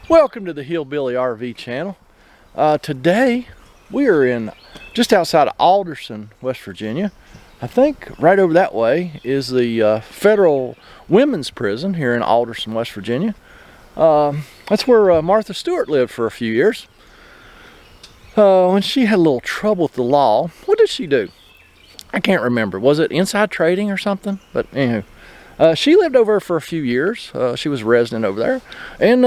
Welcome to the Hillbilly RV channel. Today we are in just outside of Alderson, West Virginia. I think right over that way is the federal women's prison here in Alderson, West Virginia. That's where Martha Stewart lived for a few years. When she had a little trouble with the law, what did she do? I can't remember. Was it inside trading or something? But anywho, she lived over for a few years. She was a resident over there. And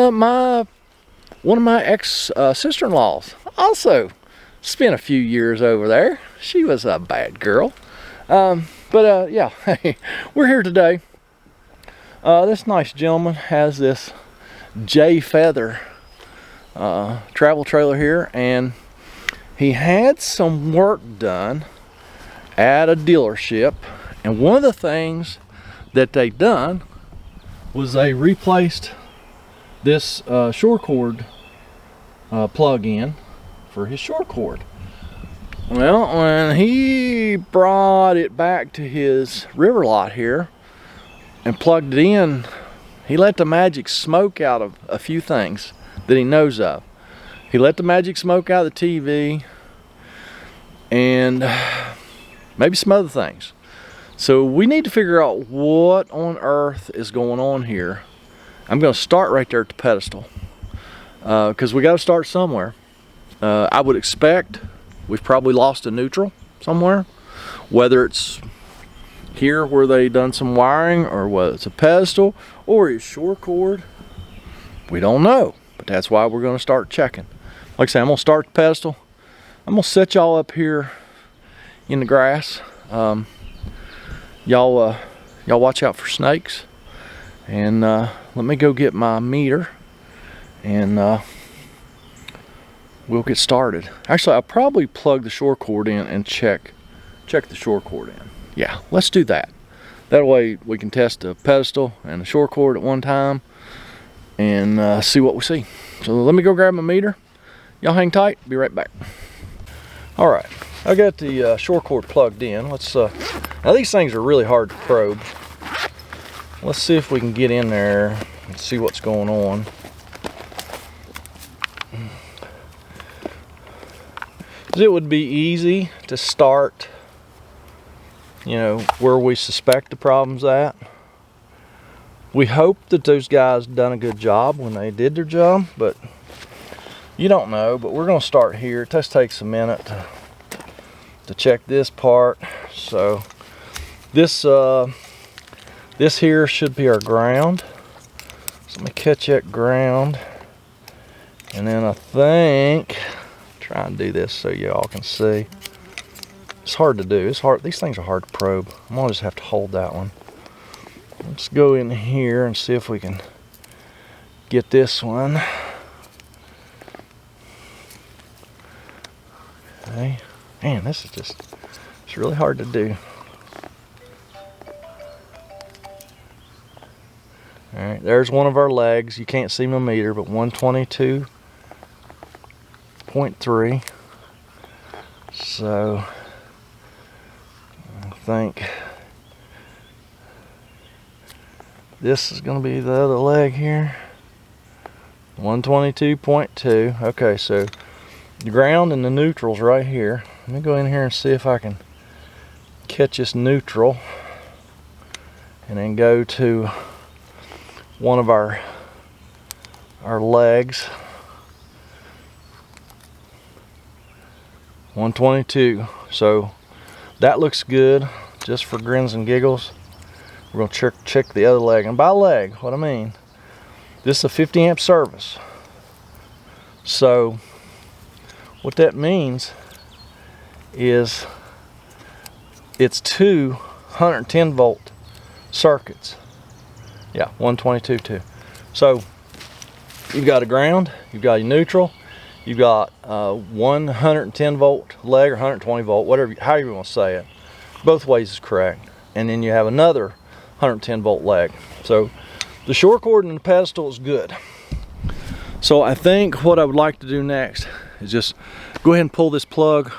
one of my ex-sister-in-laws also spent a few years over there. She was a bad girl. Yeah, we're here today. This nice gentleman has this J Feather travel trailer here, and he had some work done at a dealership, and one of the things that they done was they replaced this shore cord plug-in for his shore cord. Well, when he brought it back to his river lot here and plugged it in, he let the magic smoke out of a few things that he knows of. He let the magic smoke out of the TV and maybe some other things. So we need to figure out what on earth is going on here. I'm going to start right there at the pedestal because we got to start somewhere. I would expect we've probably lost a neutral somewhere, whether it's here where they done some wiring, or whether it's a pedestal or his shore cord. We don't know, but that's why we're going to start checking. Like I say, I'm going to start the pedestal. I'm going to set y'all up here in the grass. Y'all watch out for snakes, and let me go get my meter, and we'll get started. Actually, I'll probably plug the shore cord in and check the shore cord in. Yeah, let's do that. That way we can test the pedestal and the shore cord at one time and see what we see. So let me go grab my meter. Y'all hang tight, be right back. All right, I got the shore cord plugged in. Let's now these things are really hard to probe. Let's see if we can get in there and see what's going on. It would be easy to start, you know, where we suspect the problem's at. We hope that those guys done a good job when they did their job, but you don't know. But we're going to start here. It just takes a minute to check this part. So this here should be our ground. So let me catch that ground, and then I think try and do this so y'all can see. It's hard to do. It's hard. These things are hard to probe. I'm gonna just have to hold that one. Let's go in here and see if we can get this one. Okay. Man, this is just, it's really hard to do. All right, there's one of our legs. You can't see my meter, but 122.3. So I think this is going to be the other leg here. 122.2. Okay, so the ground and the neutral's right here. Let me go in here and see if I can catch this neutral and then go to one of our legs. 122. So that looks good. Just for grins and giggles, we're gonna check the other leg. And by leg, what I mean, this is a 50 amp service. So what that means is it's two 110 volt circuits. Yeah, 122.2. So you've got a ground, you've got a neutral, you've got 110 volt leg or 120 volt, whatever, however you want to say it. Both ways is correct. And then you have another 110 volt leg. So the shore cord and the pedestal is good. So I think what I would like to do next is just go ahead and pull this plug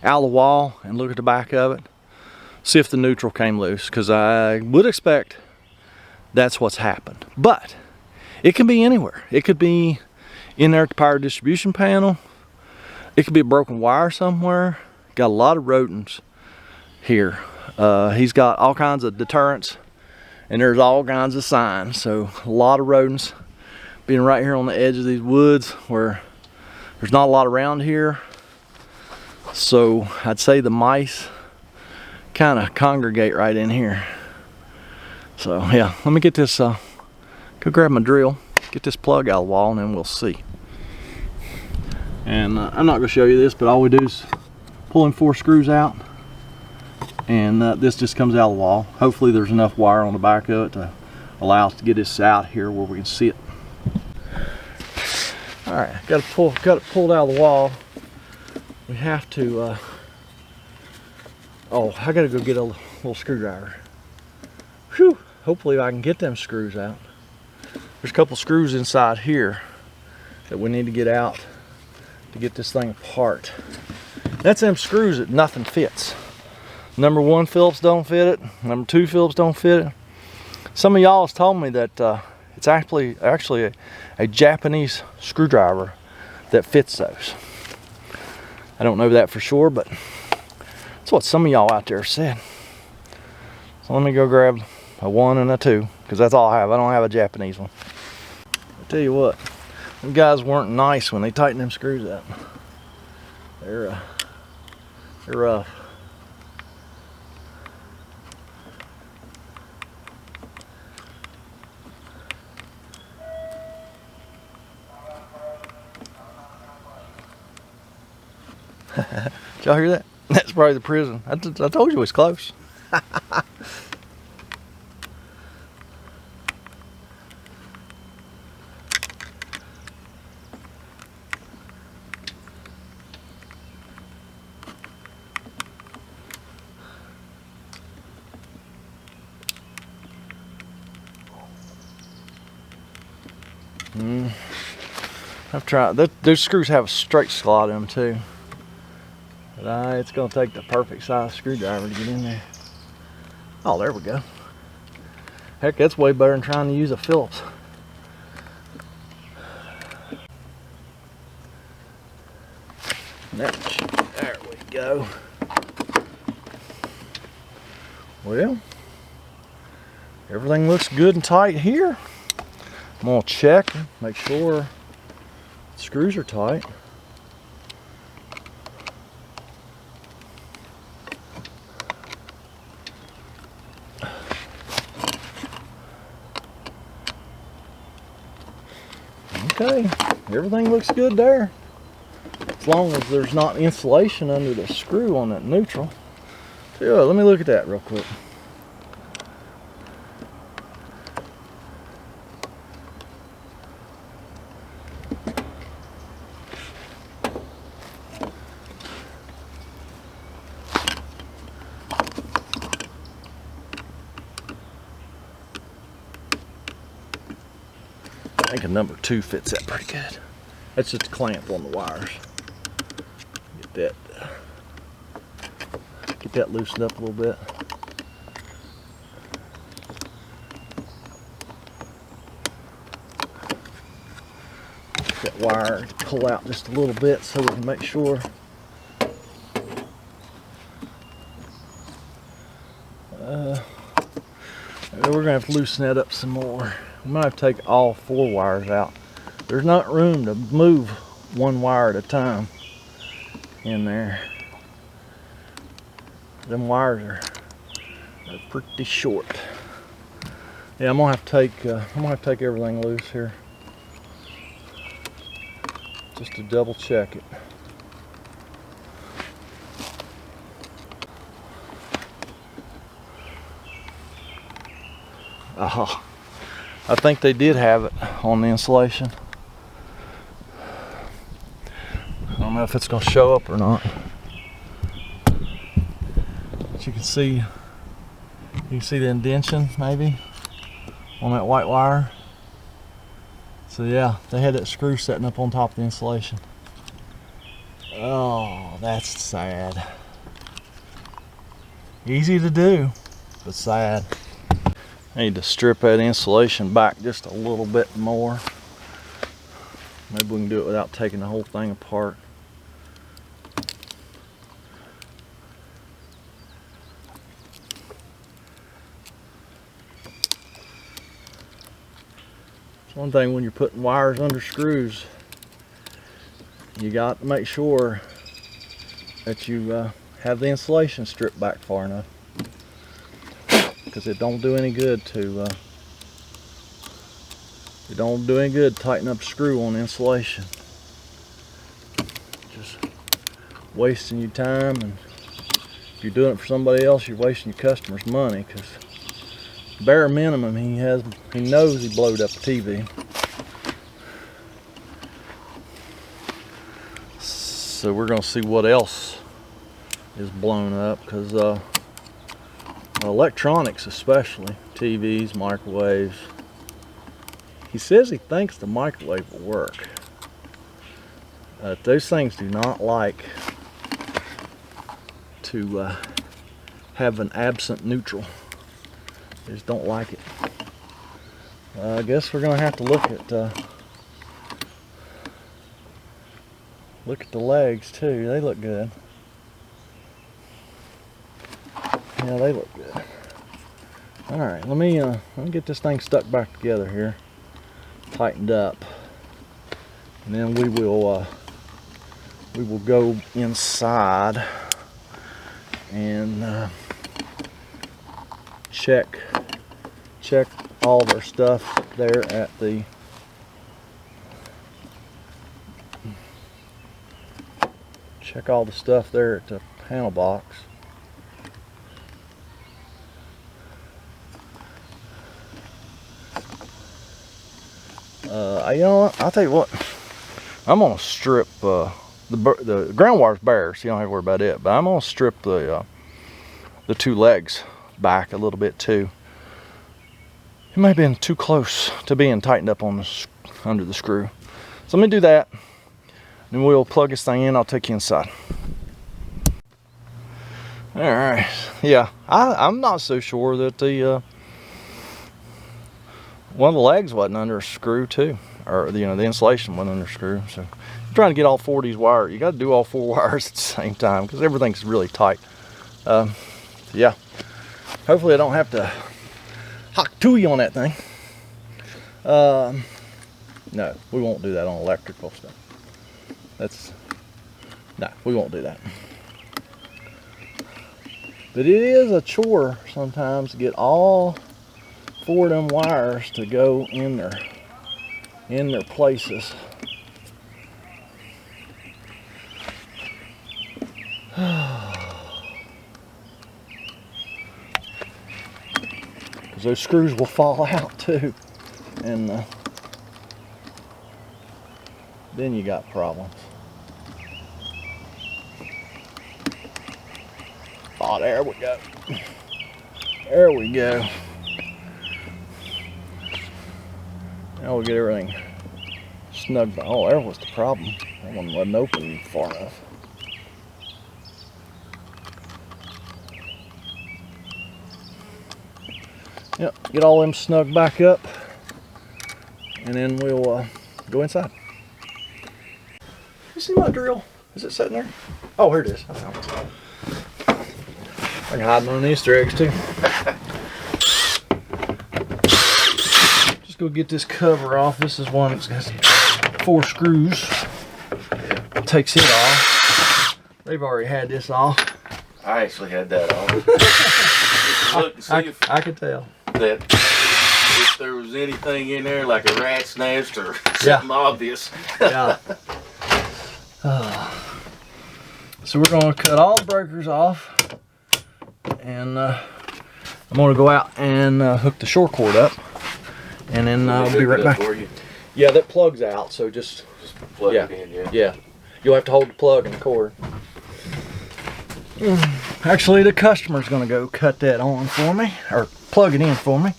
out of the wall and look at the back of it. See if the neutral came loose, because I would expect that's what's happened. But It can be anywhere. It could be in there at the power distribution panel. It could be a broken wire somewhere. Got a lot of rodents here. He's got all kinds of deterrents, and there's all kinds of signs. So a lot of rodents being right here on the edge of these woods where there's not a lot around here. So I'd say the mice kind of congregate right in here. So yeah, let me get this, go grab my drill, get this plug out of the wall, and then we'll see. And I'm not going to show you this, but all we do is pulling 4 screws out, and this just comes out of the wall. Hopefully there's enough wire on the back of it to allow us to get this out here where we can see it. All right, got it pulled out of the wall. We have to, oh, I gotta go get a little screwdriver. Whew, hopefully I can get them screws out. There's a couple screws inside here that we need to get out to get this thing apart. That's them screws that nothing fits. Number 1 Phillips don't fit it. Number 2 Phillips don't fit it. Some of y'all has told me that it's actually a Japanese screwdriver that fits those. I don't know that for sure, but that's what some of y'all out there said. So let me go grab a 1 and a 2, because that's all I have. I don't have a Japanese one. I tell you what, them guys weren't nice when they tightened them screws up. They're rough. Did y'all hear that? That's probably the prison. I told you it was close. I've tried. Those screws have a straight slot in them too. But it's going to take the perfect size screwdriver to get in there. Oh, there we go. Heck, that's way better than trying to use a Phillips. There we go. Well, everything looks good and tight here. I'm going to check, make sure the screws are tight. Okay, everything looks good there. As long as there's not insulation under the screw on that neutral. So, yeah, let me look at that real quick. I think a number 2 fits that pretty good. That's just a clamp on the wires. Get that loosened up a little bit. Get that wire pull out just a little bit so we can make sure. We're gonna have to loosen that up some more. We might have to take all 4 wires out. There's not room to move 1 wire at a time in there. Them wires are pretty short. Yeah, I'm gonna have to take everything loose here just to double check it. Oh, I think they did have it on the insulation. I don't know if it's going to show up or not. But you can see the indention maybe on that white wire. So yeah, they had that screw setting up on top of the insulation. Oh, that's sad. Easy to do, but sad. I need to strip that insulation back just a little bit more. Maybe we can do it without taking the whole thing apart. It's one thing when you're putting wires under screws, you got to make sure that you have the insulation stripped back far enough, because it don't do any good to tighten up a screw on insulation. Just wasting your time, and if you're doing it for somebody else, you're wasting your customer's money, because bare minimum he knows he blowed up a TV. So we're gonna see what else is blown up, because electronics, especially TVs, microwaves. He says he thinks the microwave will work. Those things do not like to have an absent neutral. They just don't like it. I guess we're gonna have to look at the legs too. They look good. Yeah, they look good. All right, let me get this thing stuck back together here, tightened up, and then we will go inside and check all of our stuff there at the panel box. You know what? I'll tell you what. I'm gonna strip the ground wire's bare, so you don't have to worry about it. But I'm gonna strip the two legs back a little bit too. It may have been too close to being tightened up on under the screw. So let me do that. Then we'll plug this thing in. I'll take you inside. All right. Yeah, I'm not so sure that the one of the legs wasn't under a screw too, or the insulation wasn't under a screw. So I'm trying to get all four of these wires. You got to do all four wires at the same time because everything's really tight. Yeah. Hopefully I don't have to hock to on that thing. No, we won't do that on electrical stuff. No, we won't do that. But it is a chore sometimes to get all four of them wires to go in their places. Because those screws will fall out too, and then you got problems. Oh, there we go. There we go. Now we'll get everything snugged. Oh, there was the problem. That one wasn't open far enough. Yep, get all them snug back up, and then we'll go inside. You see my drill? Is it sitting there? Oh, here it is. I found it. I can hide them on these threads too. Just go get this cover off. This is one that's got 4 screws. Takes it off. They've already had this off. I actually had that off. Look, see I could tell. That if there was anything in there like a rat's nest or something obvious. Yeah. So we're going to cut all the breakers off, and I'm going to go out and hook the short cord up, and then I'll be right back. Yeah, that plug's out, so just plug it in. Yeah. You'll have to hold the plug and the cord. Actually, the customer's going to go cut that on for me, or plug it in for me.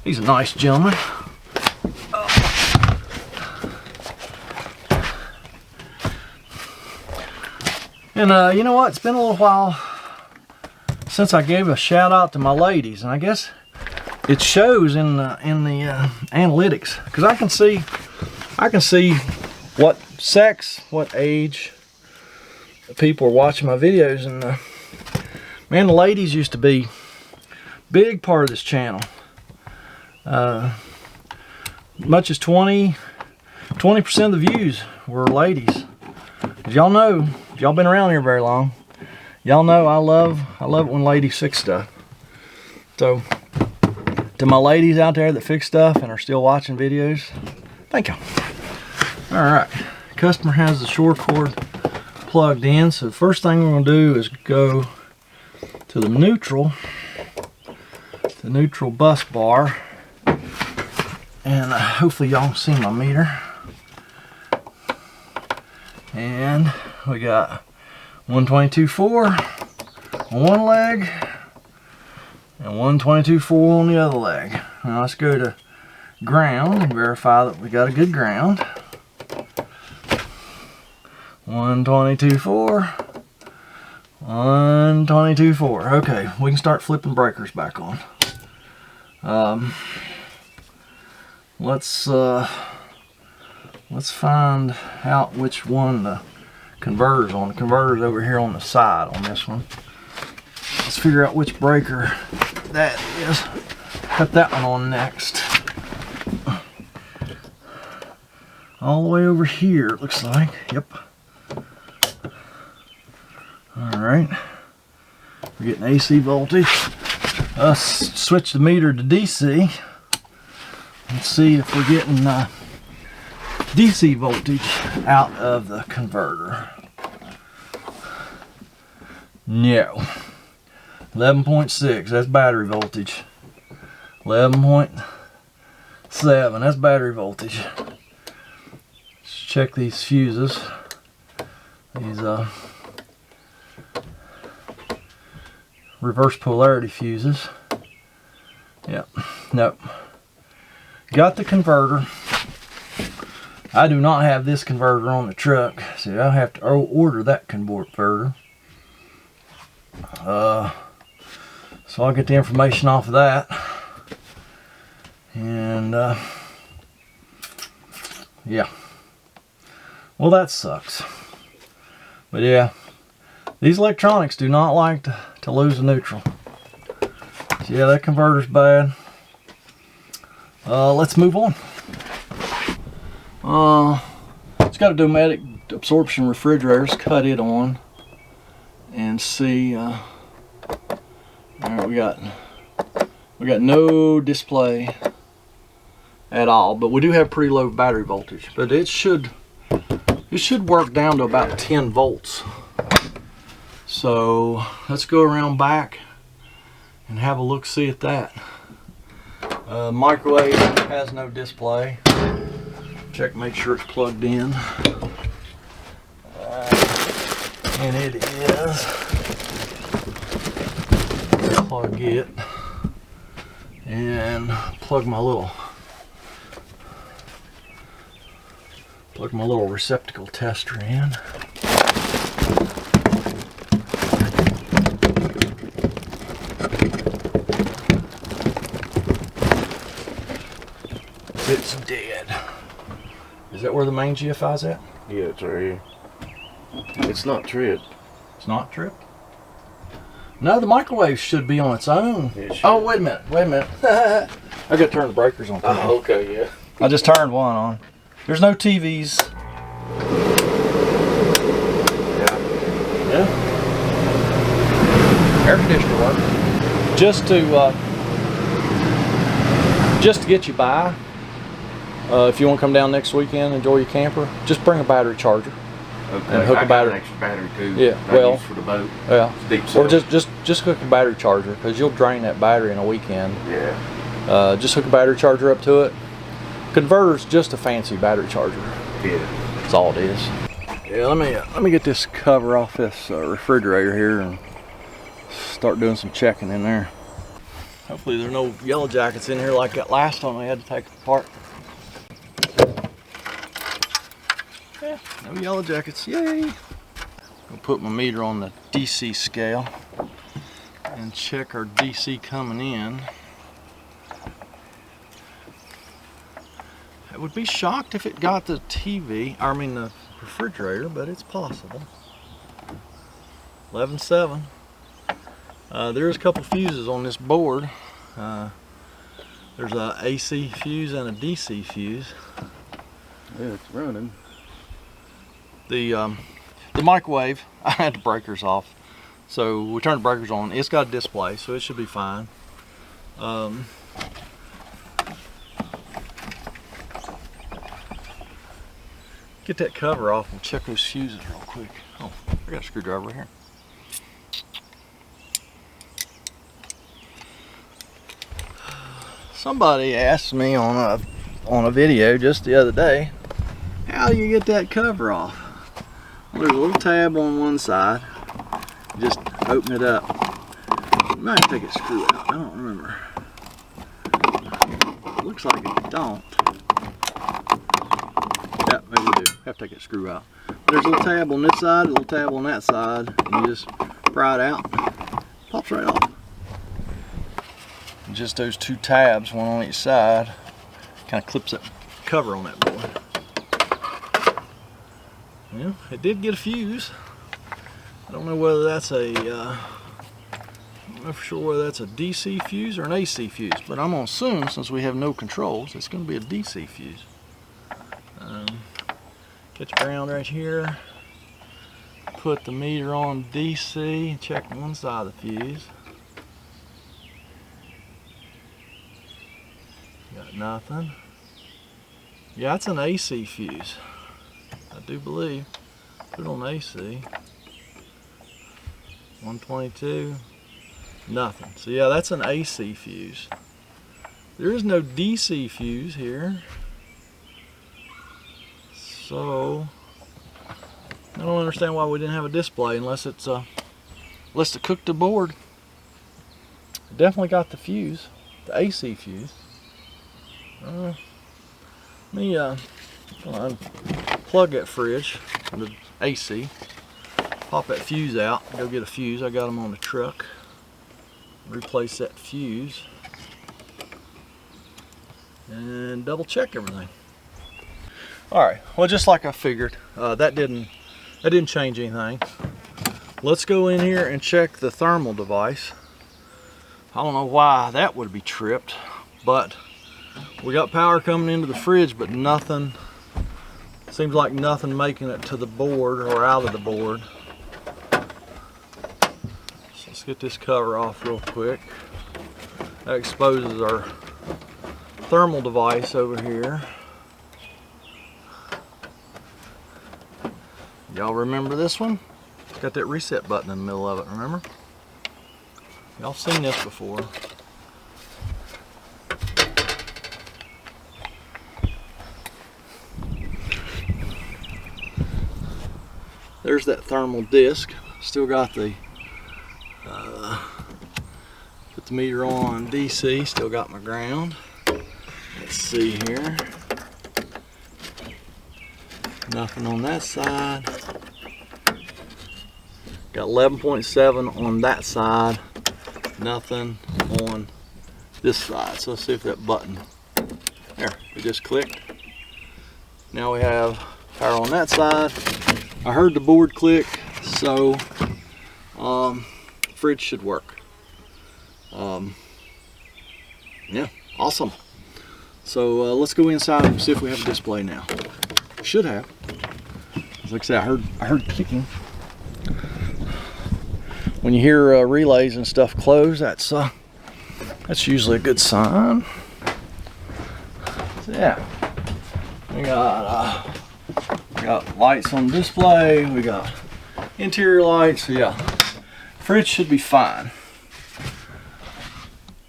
He's a nice gentleman. And you know what? It's been a little while since I gave a shout out to my ladies, and I guess it shows in the analytics, because I can see what sex, what age people are watching my videos, and man, the ladies used to be a big part of this channel. Much as 20% of the views were ladies. As y'all know, if y'all been around here very long, y'all know I love it when ladies fix stuff. So to my ladies out there that fix stuff and are still watching videos, thank you. All right, customer has the shore cord plugged in, so the first thing we're going to do is go to the neutral bus bar, and hopefully y'all can see my meter. And we got 122.4 on one leg and 122.4 on the other leg. Now let's go to ground and verify that we got a good ground. 122.4, 122.4. Okay, we can start flipping breakers back on. Let's find out which one the converter's on. The converter's over here on the side on this one. Let's figure out which breaker that is. Cut that one on next. All the way over here, it looks like. Yep. Alright. We're getting AC voltage. Let's switch the meter to DC. Let's see if we're getting DC voltage out of the converter. No. 11.6, that's battery voltage. 11.7, that's battery voltage. Let's check these fuses. These reverse polarity fuses. Yep, nope. Got the converter. I do not have this converter on the truck, so I'll have to order that converter. So I'll get the information off of that. And yeah. Well, that sucks. But yeah, these electronics do not like to lose a neutral. So yeah, that converter's bad. Let's move on. It's got a pneumatic absorption refrigerator. Let's cut it on and see. All right, we got no display at all, but we do have pretty low battery voltage. But it should work down to about 10 volts. So let's go around back and have a look see at that. Microwave has no display. Check, make sure it's plugged in. And it is. Plug it and plug my little receptacle tester in. It's dead. Is that where the main GFI's at? Yeah, it's right here. It's not tripped. It's not tripped? No, the microwave should be on its own. Oh, wait a minute. I gotta turn the breakers on. Oh, okay, yeah. I just turned one on. There's no TVs. Yeah. Air conditioner work. Just to get you by. If you want to come down next weekend, enjoy your camper, just bring a battery charger. Okay. And hook I a got battery. an extra battery too. Yeah. Well. For the boat. Yeah. Deep Or cell. just hook a battery charger, because you'll drain that battery in a weekend. Yeah. Just hook a battery charger up to it. Converter's just a fancy battery charger. Yeah. That's all it is. Yeah. Let me get this cover off this refrigerator here and start doing some checking in there. Hopefully there's no yellow jackets in here like that last time I had to take it apart. Yeah, no yellow jackets, yay! I'll put my meter on the DC scale and check our DC coming in. I would be shocked if it got the TV, I mean the refrigerator, but it's possible. 11.7. There's a couple fuses on this board. There's a AC fuse and a DC fuse. Yeah, it's running. The microwave, I had the breakers off, so we turned the breakers on. It's got a display, so it should be fine. Get that cover off and check those fuses real quick. Oh, I got a screwdriver here. Somebody asked me on a video just the other day, how do you get that cover off? Well, there's a little tab on one side. You just open it up. You might take it screw out. I don't remember. It looks like it don't. Yeah, maybe we do. Have to take it screw out. There's a little tab on this side, a little tab on that side, and you just pry it out. Pops right off. And just those two tabs, one on each side, kind of clips that cover on that boy. Yeah, it did get a fuse. I don't know whether that's a, I don't know for sure whether that's a DC fuse or an AC fuse, but I'm gonna assume since we have no controls, it's gonna be a DC fuse. Catch ground right here. Put the meter on DC, check one side of the fuse. Got nothing. Yeah, it's an AC fuse. I do believe. Put it on AC. 122. Nothing. So yeah, that's an AC fuse. There is no DC fuse here. So I don't understand why we didn't have a display unless it's unless it cooked the board. It definitely got the fuse, the AC fuse. Let me unplug that fridge, the AC, pop that fuse out, go get a fuse. I got them on the truck. Replace that fuse and double check everything. All right, well, just like I figured, that didn't change anything. Let's go in here and check the thermal device. I don't know why that would be tripped, but we got power coming into the fridge, but nothing, seems like nothing making it to the board or out of the board. So let's get this cover off real quick. That exposes our thermal device over here. Y'all remember this one? It's got that reset button in the middle of it, remember? Y'all seen this before. There's that thermal disc. Still got the put the meter on DC, still got my ground. Let's see here. Nothing on that side. Got 11.7 on that side. Nothing on this side. So let's see if that button, there, it just clicked. Now we have power on that side. I heard the board click, so fridge should work. Yeah, awesome. So let's go inside and see if we have a display now. Should have. Like I said, I heard clicking. When you hear relays and stuff close, that's usually a good sign. So yeah, we got lights on display. We got interior lights. So yeah, fridge should be fine.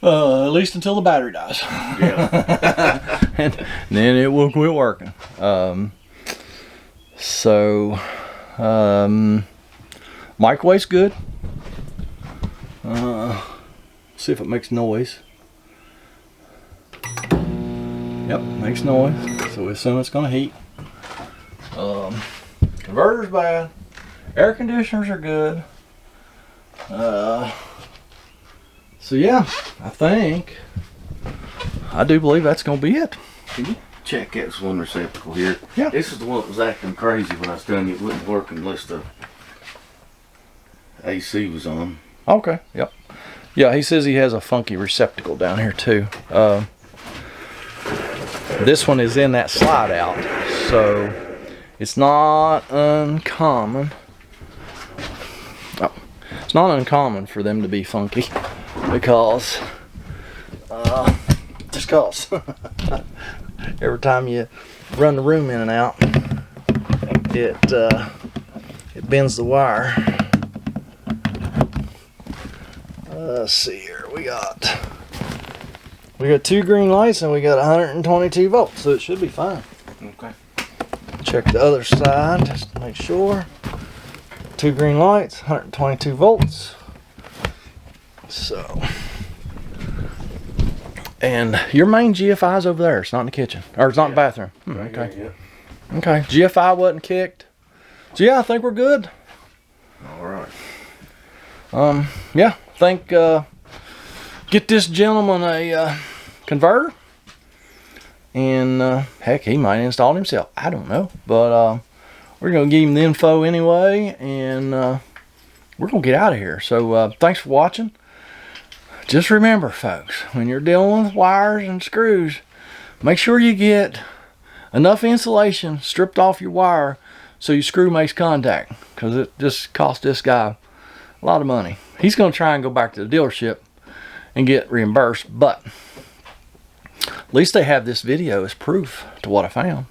At least until the battery dies. Yeah. and then it will quit working. Microwave's good. See if it makes noise. Yep, makes noise. So we assume it's gonna heat. Converter's bad. Air conditioners are good. So yeah, I do believe that's gonna be it. Can you check this one receptacle here? Yeah. This is the one that was acting crazy when I was telling you it wouldn't work unless the AC was on. Okay, yep. Yeah, he says he has a funky receptacle down here too. This one is in that slide out, so it's not uncommon. Oh, it's not uncommon for them to be funky because just cause every time you run the room in and out, it bends the wire. Let's see here. We got 2 green lights and we got 122 volts, so it should be fine. Okay. Check the other side just to make sure. 2 green lights, 122 volts. So, and your main GFI is over there. It's not in the kitchen, or it's not in the bathroom. Okay. Yeah. Okay. GFI wasn't kicked. So yeah, I think we're good. All right. Yeah. Think get this gentleman a converter, and heck, he might install it himself. I don't know, but we're gonna give him the info anyway, and we're gonna get out of here. So thanks for watching. Just remember, folks, when you're dealing with wires and screws, make sure you get enough insulation stripped off your wire so your screw makes contact, because it just cost this guy a lot of money. He's going to try and go back to the dealership and get reimbursed, but at least they have this video as proof to what I found.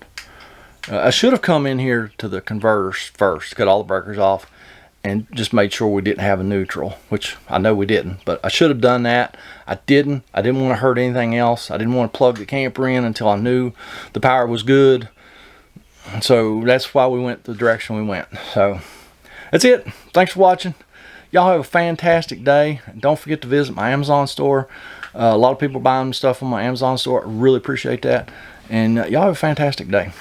I should have come in here to the converters first, cut all the breakers off, and just made sure we didn't have a neutral, which I know we didn't, but I should have done that. I didn't. I didn't want to hurt anything else. I didn't want to plug the camper in until I knew the power was good. So that's why we went the direction we went. So that's it. Thanks for watching. Y'all have a fantastic day. Don't forget to visit my Amazon store. A lot of people buying stuff on my Amazon store. I really appreciate that. And y'all have a fantastic day.